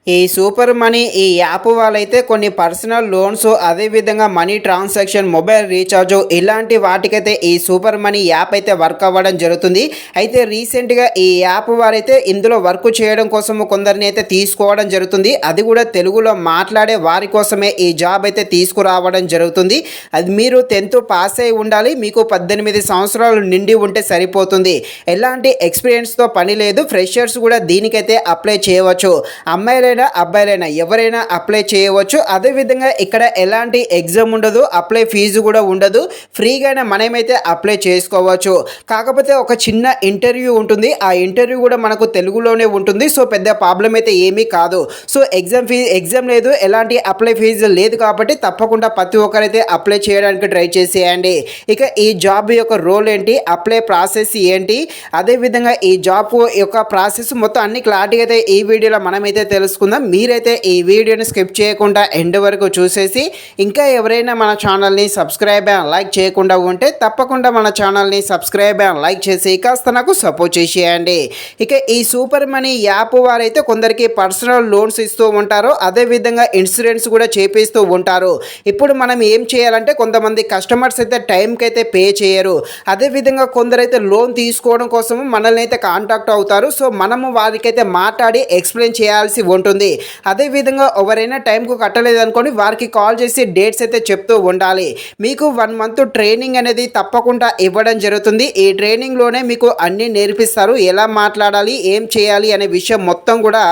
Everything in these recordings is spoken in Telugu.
ఈ సూపర్ మనీ ఈ యాప్ వాళ్ళైతే కొన్ని పర్సనల్ లోన్స్ అదేవిధంగా మనీ ట్రాన్సాక్షన్ మొబైల్ రీఛార్జ్ ఇలాంటి వాటికైతే ఈ సూపర్ మనీ యాప్ అయితే వర్క్ అవ్వడం జరుగుతుంది. అయితే రీసెంట్గా ఈ యాప్ వారైతే ఇందులో వర్క్ చేయడం కోసం కొందరిని అయితే తీసుకోవడం జరుగుతుంది. అది కూడా తెలుగులో మాట్లాడే వారి కోసమే ఈ జాబ్ అయితే తీసుకురావడం జరుగుతుంది. అది మీరు 10th పాస్ అయి ఉండాలి, మీకు 18 సంవత్సరాలు నిండి ఉంటే సరిపోతుంది. ఎలాంటి ఎక్స్పీరియన్స్తో పని లేదు, ఫ్రెషర్స్ కూడా దీనికైతే అప్లై చేయవచ్చు. అమ్మాయిలైనా అబ్బాయిలైనా ఎవరైనా అప్లై చేయవచ్చు. అదేవిధంగా ఇక్కడ ఎలాంటి ఎగ్జామ్ ఉండదు, అప్లై ఫీజు కూడా ఉండదు, ఫ్రీగానే మనమైతే అప్లై చేసుకోవచ్చు. కాకపోతే ఒక చిన్న ఇంటర్వ్యూ ఉంటుంది, ఆ ఇంటర్వ్యూ కూడా మనకు తెలుగులోనే ఉంటుంది. సో పెద్ద ప్రాబ్లం అయితే ఏమీ కాదు. సో ఎగ్జామ్ లేదు, ఎలాంటి అప్లై ఫీజు లేదు కాబట్టి తప్పకుండా ప్రతి ఒక్కరైతే అప్లై చేయడానికి ట్రై చేసేయండి. ఇక ఈ జాబ్ యొక్క రోల్ ఏంటి, అప్లై ప్రాసెస్ ఏంటి, అదేవిధంగా ఈ జాబ్ యొక్క ప్రాసెస్ మొత్తం అన్ని క్లారిటీగా అయితే ఈ వీడియోలో మనమైతే తెలుసుకుందాం. మీరైతే ఈ వీడియోని స్కిప్ చేయకుండా ఎండ్ వరకు చూసేసి ఇంకా ఎవరైనా మన ఛానల్ని సబ్స్క్రైబ్ అండ్ లైక్ చేయకుండా ఉంటే తప్పకుండా మన ఛానల్ని సబ్స్క్రైబ్ అండ్ లైక్ చేసి కాస్త నాకు సపోర్ట్ చేసేయండి. ఇక ఈ సూపర్ మనీ యాప్ వారైతే కొందరికి పర్సనల్ లోన్స్ ఇస్తూ ఉంటారు, అదేవిధంగా ఇన్సూరెన్స్ కూడా చేపిస్తూ ఉంటారు. ఇప్పుడు మనం ఏం చేయాలంటే కొంతమంది కస్టమర్స్ అయితే టైంకి అయితే పే చేయరు, అదేవిధంగా కొందరైతే లోన్ తీసుకోవడం కోసం మనల్ని అయితే కాంటాక్ట్ అవుతారు. సో మనము వారికైతే మాట్లాడి ఎక్స్ప్లెయిన్ చేయాల్సి ఉంటుంది. అదేవిధంగా ఎవరైనా టైంకు కట్టలేదు అనుకోండి, వారికి కాల్ చేసి డేట్స్ అయితే చెప్తూ ఉండాలి. మీకు 1 మంత్ ట్రైనింగ్ అనేది తప్పకుండా ఇవ్వడం జరుగుతుంది. ఈ ట్రైనింగ్లోనే మీకు అన్నీ నేర్పిస్తారు, ఎలా మాట్లాడాలి, ఏం చేయాలి అనే విషయం మొత్తం కూడా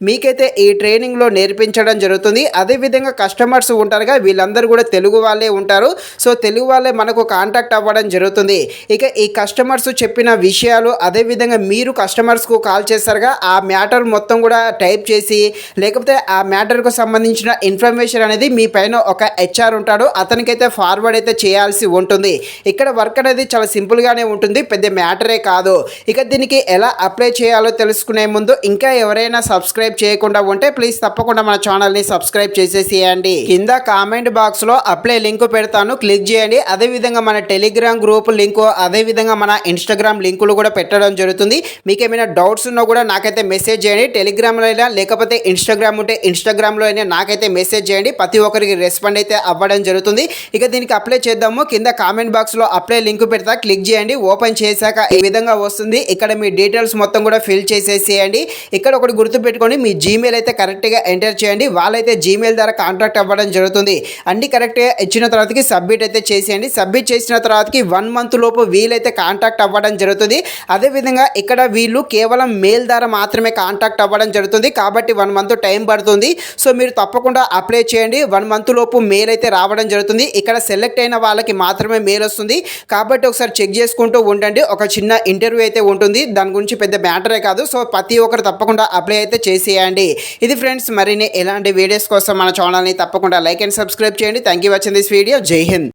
మీకైతే ఈ ట్రైనింగ్లో నేర్పించడం జరుగుతుంది. అదేవిధంగా కస్టమర్స్ ఉంటారుగా, వీళ్ళందరూ కూడా తెలుగు వాళ్ళే ఉంటారు. సో తెలుగు వాళ్ళే మనకు కాంటాక్ట్ అవ్వడం జరుగుతుంది. ఇక ఈ కస్టమర్స్ చెప్పిన విషయాలు, అదేవిధంగా మీరు కస్టమర్స్కు కాల్ చేస్తారుగా, ఆ మ్యాటర్ మొత్తం కూడా టైప్ చేసి లేకపోతే ఆ మ్యాటర్కు సంబంధించిన ఇన్ఫర్మేషన్ అనేది మీ పైన ఒక హెచ్ఆర్ ఉంటాడు, అతనికైతే ఫార్వర్డ్ అయితే చేయాల్సి ఉంటుంది. ఇక్కడ వర్క్ అనేది చాలా సింపుల్గానే ఉంటుంది, పెద్ద మ్యాటరే కాదు. ఇక దీనికి ఎలా అప్లై చేయాలో తెలుసుకునే ముందు ఇంకా ఎవరైనా సబ్స్క్రైబ్ చేయకుండా ఉంటే ప్లీజ్ తప్పకుండా మన ఛానల్ని సబ్స్క్రైబ్ చేసేసేయండి. కింద కామెంట్ బాక్స్లో అప్లై లింక్ పెడతాను, క్లిక్ చేయండి. అదేవిధంగా మన టెలిగ్రామ్ గ్రూప్ లింకు, అదేవిధంగా మన ఇన్స్టాగ్రామ్ లింకులు కూడా పెట్టడం జరుగుతుంది. మీకు ఏమైనా డౌట్స్ ఉన్నా కూడా నాకైతే మెసేజ్ చేయండి. టెలిగ్రామ్లో అయినా లేకపోతే ఇన్స్టాగ్రామ్ ఉంటే ఇన్స్టాగ్రామ్లో అయినా నాకైతే మెసేజ్ చేయండి, ప్రతి ఒక్కరికి రెస్పాండ్ అయితే అవ్వడం జరుగుతుంది. ఇక దీనికి అప్లై చేద్దాము. కింద కామెంట్ బాక్స్లో అప్లై లింక్ పెడతా, క్లిక్ చేయండి. ఓపెన్ చేశాక ఈ విధంగా వస్తుంది. ఇక్కడ మీ డీటెయిల్స్ మొత్తం కూడా ఫిల్ చేసేసేయండి. ఇక్కడ ఒకటి గుర్తుపెట్టుకోండి, మీ జీమెయిల్ అయితే కరెక్ట్గా ఎంటర్ చేయండి. వాళ్ళైతే జీమెయిల్ ద్వారా కాంటాక్ట్ అవ్వడం జరుగుతుంది. అన్ని కరెక్ట్గా ఇచ్చిన తర్వాతకి సబ్మిట్ అయితే చేసేయండి. సబ్మిట్ చేసిన తర్వాతకి 1 మంత్ లోపు వీలైతే కాంటాక్ట్ అవ్వడం జరుగుతుంది. అదేవిధంగా ఇక్కడ వీళ్ళు కేవలం మెయిల్ ద్వారా మాత్రమే కాంటాక్ట్ అవ్వడం జరుగుతుంది కాబట్టి 1 మంత్ టైం పడుతుంది. సో మీరు తప్పకుండా అప్లై చేయండి. 1 మంత్ లోపు మెయిల్ అయితే రావడం జరుగుతుంది. ఇక్కడ సెలెక్ట్ అయిన వాళ్ళకి మాత్రమే మెయిల్ వస్తుంది కాబట్టి ఒకసారి చెక్ చేసుకుంటూ ఉండండి. ఒక చిన్న ఇంటర్వ్యూ అయితే ఉంటుంది, దాని గురించి పెద్ద మ్యాటరే కాదు. సో ప్రతి ఒక్కరు తప్పకుండా అప్లై అయితే చేసేయండి. ఇది ఫ్రెండ్స్, మరిన్ని ఎలాంటి వీడియోస్ కోసం మన ఛానల్ని తప్పకుండా లైక్ అండ్ సబ్స్క్రైబ్ చేయండి. Thank you watching this video. జై హింద్.